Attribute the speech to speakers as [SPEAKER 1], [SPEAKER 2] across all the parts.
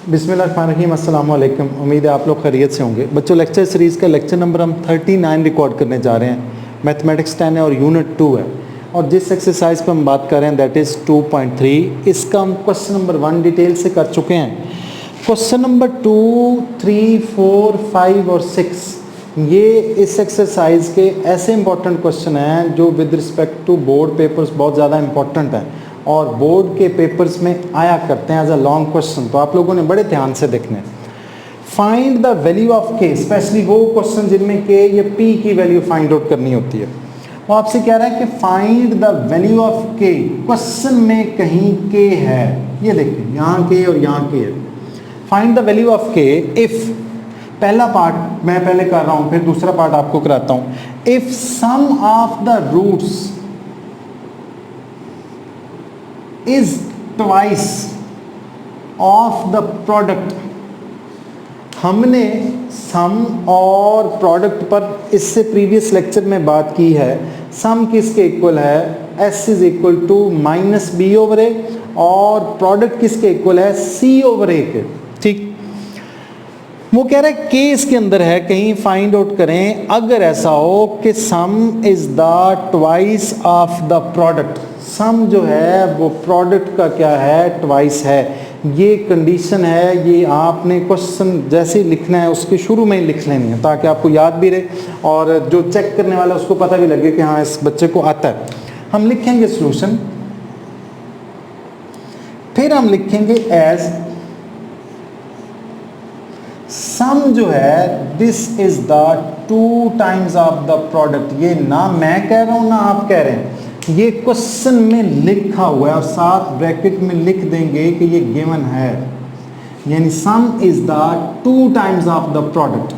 [SPEAKER 1] बिस्मिल्लाहिर्रहमानिर्रहीम, अस्सलाम वालेकुम। उम्मीद है आप लोग खैरियत से होंगे। बच्चों, लेक्चर सीरीज़ का लेक्चर नंबर हम 39 रिकॉर्ड करने जा रहे हैं। मैथमेटिक्स 10 है और यूनिट 2 है, और जिस एक्सरसाइज पे हम बात कर रहे हैं दैट इज़ 2.3। इसका हम क्वेश्चन नंबर 1 डिटेल से कर चुके हैं। क्वेश्चन नंबर 2, 3, 4, 5 और 6 ये इस एक्सरसाइज के ऐसे इंपॉर्टेंट क्वेश्चन हैं जो with respect to board papers बहुत ज़्यादा इंपॉर्टेंट हैं और बोर्ड के पेपर्स में आया करते हैं एज अ लॉन्ग क्वेश्चन, तो आप लोगों ने बड़े ध्यान से देखने। फाइंड द वैल्यू ऑफ के, स्पेशली वो क्वेश्चन जिनमें के या पी की वैल्यू फाइंड आउट करनी होती है। वो आपसे कह रहा है कि फाइंड द वैल्यू ऑफ के। क्वेश्चन में कहीं के है, ये देखिए यहाँ के और यहाँ के है। फाइंड द वैल्यू ऑफ के इफ, पहला पार्ट मैं पहले कर रहा हूँ फिर दूसरा पार्ट आपको कराता हूँ। If some of the roots is twice of the product। हमने सम और प्रोडक्ट पर इससे प्रीवियस लेक्चर में बात की है। सम किसके इक्वल है, s is equal to minus b over a, और प्रोडक्ट किसके इक्वल है, c ओवर ए के। ठीक, वो कह रहा है के इसके अंदर है, कहीं फाइंड आउट करें अगर ऐसा हो कि sum is the twice of the product. Sum जो है वो प्रोडक्ट का क्या है, ट्वाइस है। ये कंडीशन है, ये आपने क्वेश्चन जैसे ही लिखना है उसके शुरू में ही लिख लेनी है ताकि आपको याद भी रहे और जो चेक करने वाला उसको पता भी लगे कि हाँ इस बच्चे को आता है। हम लिखेंगे सॉल्यूशन, फिर हम लिखेंगे एज सम जो है this is the 2 times of the product. ये ना मैं कह रहा हूं ना आप कह रहे हैं, ये क्वेश्चन में लिखा हुआ है और साथ ब्रैकेट में लिख देंगे कि ये गिवन है, यानी सम is the 2 times of the product.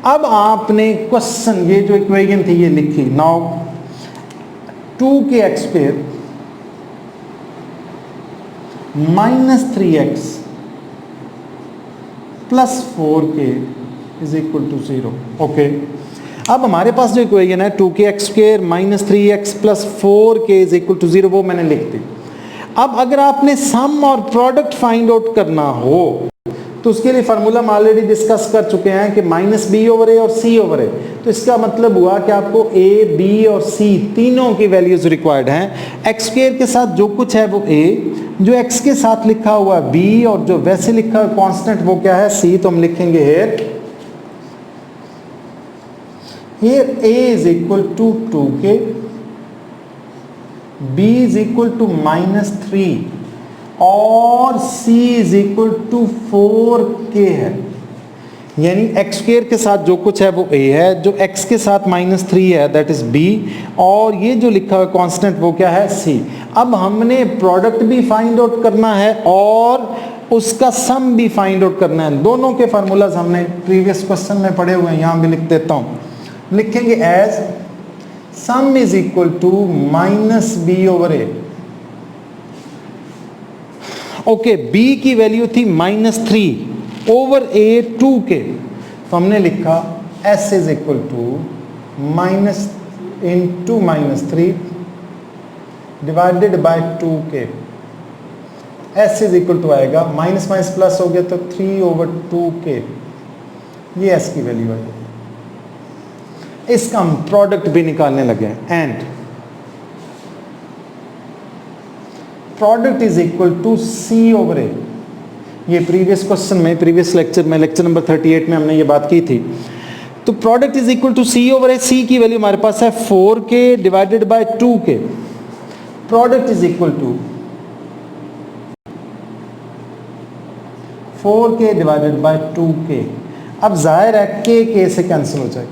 [SPEAKER 1] अब आपने क्वेश्चन ये जो इक्वेशन थी ये लिखी। Now 2 k x square minus 3x plus 4k is equal to 0। Okay, अब हमारे पास जो इक्वेशन है 2k x square minus 3x plus 4k is equal to 0, वो मैंने लिख दी। अब अगर आपने सम और प्रोडक्ट फाइंड आउट करना हो तो उसके लिए फार्मूला हम ऑलरेडी डिस्कस कर चुके हैं कि माइनस बी ओवर ए और सी ओवर ए। तो इसका मतलब हुआ कि आपको ए, बी और सी तीनों की वैल्यूज रिक्वायर्ड हैं। एक्स स्क्वायर के साथ जो कुछ है वो ए, जो एक्स के साथ लिखा हुआ बी, और जो वैसे लिखा हुआ कांस्टेंट वो क्या है, सी। तो हम लिखेंगे here a is equal to 2k, b is equal to minus 3 और c is equal to 4k है। यानी x स्क्वायर के साथ जो कुछ है वो a है, जो x के साथ माइनस 3 है दैट इज b, और ये जो लिखा हुआ कांस्टेंट वो क्या है, c। अब हमने प्रोडक्ट भी फाइंड आउट करना है और उसका सम भी फाइंड आउट करना है। दोनों के फार्मूलाज हमने प्रीवियस क्वेश्चन में पढ़े हुए हैं, यहाँ भी लिख देता हूँ। लिखेंगे as sum is equal to minus b over a. Okay, b की वैल्यू थी माइनस 3 ओवर ए 2k, तो हमने लिखा s is equal to minus into minus 3 divided by 2k। S is equal to आएगा, माइनस माइनस प्लस हो गया तो 3 over 2k, ये एस की वैल्यू है। इसका हम प्रोडक्ट भी निकालने लगे हैं। And product is equal to c over a. ये प्रीवियस क्वेश्चन में, प्रीवियस लेक्चर में, लेक्चर नंबर 38 में हमने ये बात की थी। तो product is equal to c over a. C की वैल्यू हमारे पास है 4k divided by 2k। Product is equal to 4k divided by 2k। अब जाहिर है के से कैंसिल हो जाएगा,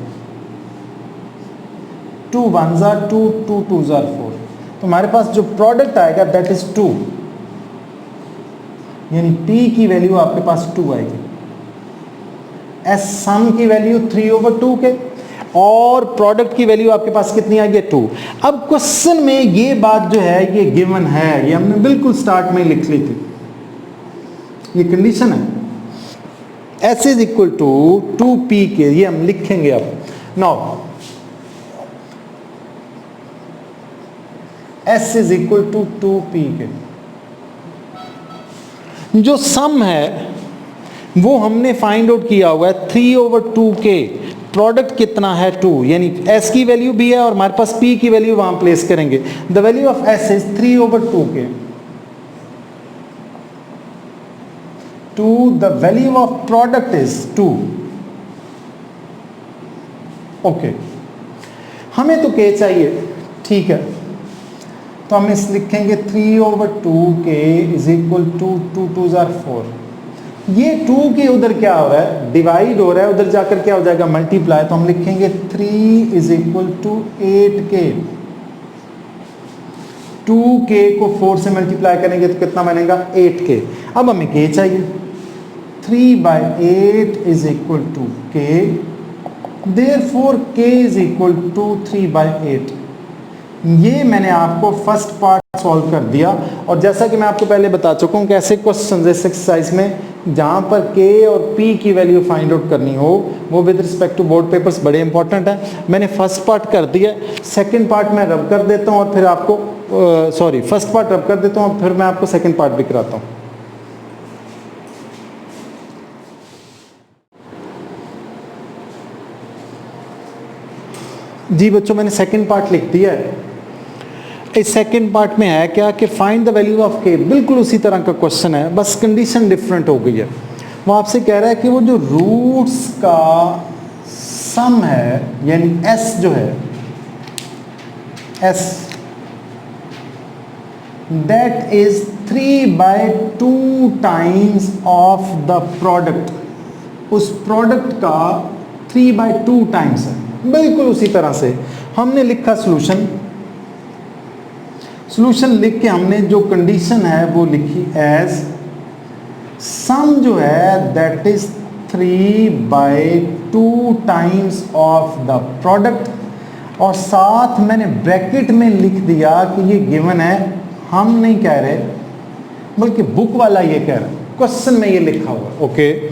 [SPEAKER 1] 2 1 जार 2, 2 2 जार 4, तो हमारे पास जो प्रोडक्ट आएगा दैट इज 2, यानी P की वैल्यू आपके पास 2 आएगी। एस सम की वैल्यू 3 ओवर 2 के, और प्रोडक्ट की वैल्यू आपके पास कितनी आएगी, 2। अब क्वेश्चन में ये बात जो है ये गिवन है, ये हमने बिल्कुल स्टार्ट में लिख ली थी, ये कंडीशन है। S is equal to 2P के, ये हम लिखेंगे अब। Now S is equal to 2P के। जो सम है वो हमने फाइंड आउट किया हुआ है 3/2k, प्रोडक्ट कितना है 2, यानी s की वैल्यू भी है और हमारे पास p की वैल्यू वहां प्लेस करेंगे। The value of s is 3/2k to the value of product is 2। Okay, हमें तो k चाहिए, ठीक है, तो हम इस लिखेंगे 3/2k इज इक्वल टू 2 2 4। ये 2 के उधर क्या हो रहा है, डिवाइड हो रहा है, उधर जाकर क्या हो जाएगा, मल्टीप्लाई, तो हम लिखेंगे 3 is equal to 8k। 2k को 4 से मल्टीप्लाई करेंगे तो कितना बनेगा, 8k। अब हमें k चाहिए, 3/8 is equal to k, therefore k is equal to 3/8। ये मैंने आपको फर्स्ट पार्ट सॉल्व कर दिया। और जैसा कि मैं आपको पहले बता चुका हूँ कि ऐसे क्वेश्चन इस एक्सरसाइज में जहाँ पर k और p की वैल्यू फाइंड आउट करनी हो वो with respect to board papers बड़े इंपॉर्टेंट है। मैंने फर्स्ट पार्ट कर दिया, सेकंड पार्ट मैं रब कर देता हूँ और फिर आपको फर्स्ट पार्ट रब कर देता हूँ और फिर मैं आपको सेकंड पार्ट भी कराता हूँ। जी बच्चों, मैंने सेकंड पार्ट लिख दिया है। इस सेकंड पार्ट में है क्या कि find the value of k, बिल्कुल उसी तरह का क्वेश्चन है, बस कंडीशन डिफरेंट हो गई है। वो आपसे कह रहा है कि वो जो रूट्स का सम है, यानी s जो है, s that is 3/2 times of the product, उस प्रोडक्ट का 3/2 टाइम्स है। बिल्कुल उसी तरह से हमने लिखा सॉल्यूशन लिख के हमने जो कंडीशन है वो लिखी एज सम जो है that is 3/2 times of the product, और साथ मैंने ब्रैकेट में लिख दिया कि ये गिवन है, हम नहीं कह रहे बल्कि बुक वाला ये कह रहा है, क्वेश्चन में ये लिखा हुआ। ओके,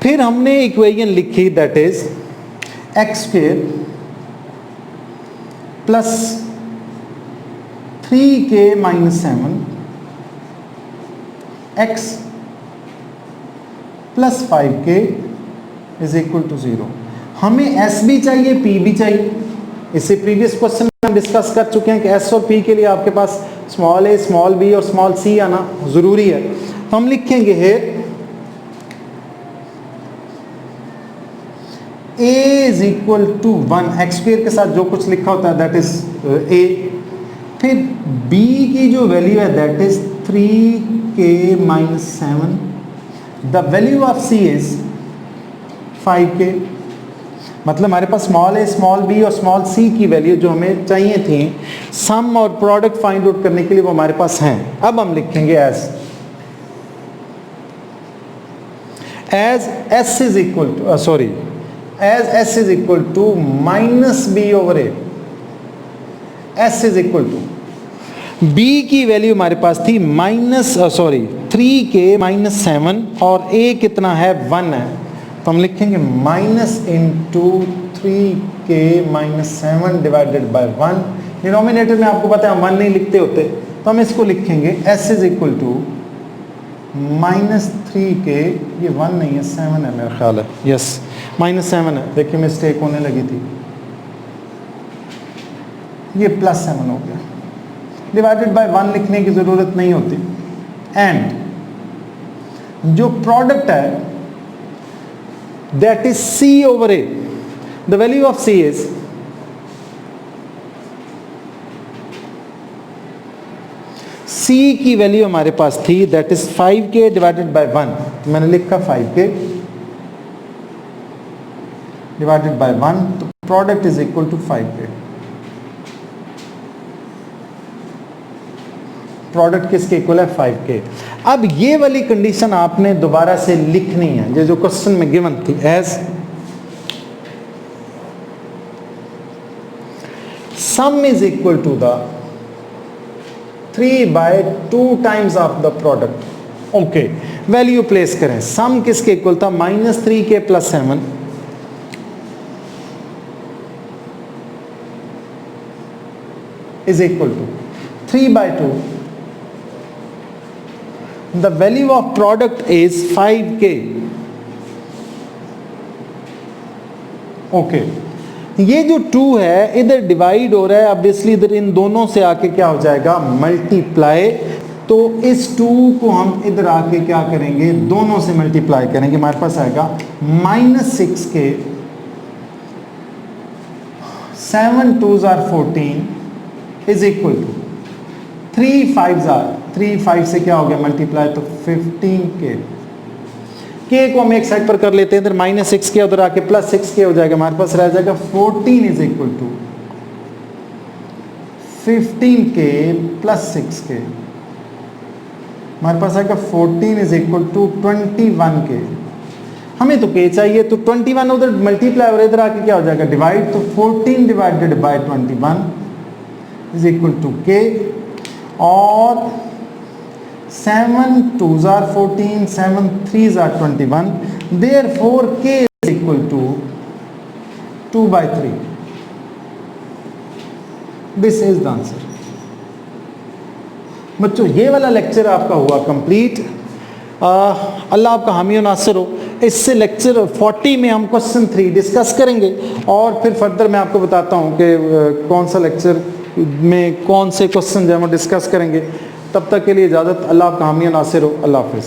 [SPEAKER 1] फिर हमने इक्वेशन लिखी that is x² plus 3k - 7 x plus 5k is equal to 0। हमें s भी चाहिए, p भी चाहिए। इससे प्रीवियस क्वेश्चन में हम डिस्कस कर चुके हैं कि s और p के लिए आपके पास स्मॉल a, स्मॉल b और स्मॉल c आना जरूरी है। तो हम लिखेंगे है a is equal to 1, x² के साथ जो कुछ लिखा होता है दैट इज a, फिर b की जो वैल्यू है that is 3k - 7, the value of c is 5k। मतलब हमारे पास स्मॉल a, स्मॉल b और स्मॉल c की वैल्यू जो हमें चाहिए थी सम और प्रोडक्ट फाइंड आउट करने के लिए वो हमारे पास हैं। अब हम लिखेंगे as s is equal to as s is equal to minus b over a, s is equal to b की वैल्यू हमारे पास थी 3k - 7 और a कितना है 1 है, तो हम लिखेंगे minus into 3k - 7 divided by 1। Denominator में आपको पता है हम 1 नहीं लिखते होते, तो हम इसको लिखेंगे s is equal to -3k, ये 1 नहीं है 7 है मेरा ख्याल है, यस -7 है, देखिए मिस्टेक होने लगी थी, ये +7 हो गया, डिवाइडेड बाय 1 लिखने की ज़रूरत नहीं होती। एंड जो प्रोडक्ट है that is c over a, the value of c is c की वैल्यू हमारे पास थी that is 5k divided by 1, तो मैंने लिखा 5k डिवाइडेड बाय 1, तो product is equal to 5k। Product किसके इक्वल है 5k। अब ये वाली कंडीशन आपने दोबारा से लिखनी है, ये जो क्वेश्चन में गिवन थी, as sum is equal to the 3/2 times of the product. Okay, value place करें, सम किसके इक्वल था -3k + 7 is equal to 3/2 the value of product is 5K। Okay, ये जो 2 है इधर डिवाइड हो रहा है, ऑब्वियसली इधर इन दोनों से आके क्या हो जाएगा, मल्टीप्लाई। तो इस 2 को हम इधर आके क्या करेंगे, दोनों से मल्टीप्लाई करेंगे, हमारे पास आएगा -6K, 7 2s are 14 is equal to 3 5s are 3 5 से क्या हो गया मल्टीप्लाई, तो 15K। K को हम एक साइड पर कर लेते हैं, इधर -6K उधर आके +6K हो जाएगा, हमारे पास रह जाएगा 14 is equal to 15K + 6K। हमारे पास आएगा 14 इज इक्वल टू 21K। हमें तो K चाहिए, तो 21 उधर मल्टीप्लाई और इधर आके क्या हो जाएगा, डिवाइड। तो 14 divided by 21 is equal to K। और 7 2s are 14, 7 3s are 21, therefore K is equal to 2/3। This is the answer। बच्चों ये वाला लेक्चर आपका हुआ कंप्लीट। अल्लाह आपका हामी और नासिर हो। इससे लेक्चर 40 में हम क्वेश्चन 3 डिस्कस करेंगे और फिर फर्दर मैं आपको बताता हूँ कि कौन सा लेक्चर में कौन से क्वेश्चन जो हम डिस्कस करेंगे। तब तक के लिए इजाज़त। अल्लाह आपका हामी और नासिर हो। अल्लाह हाफिज़।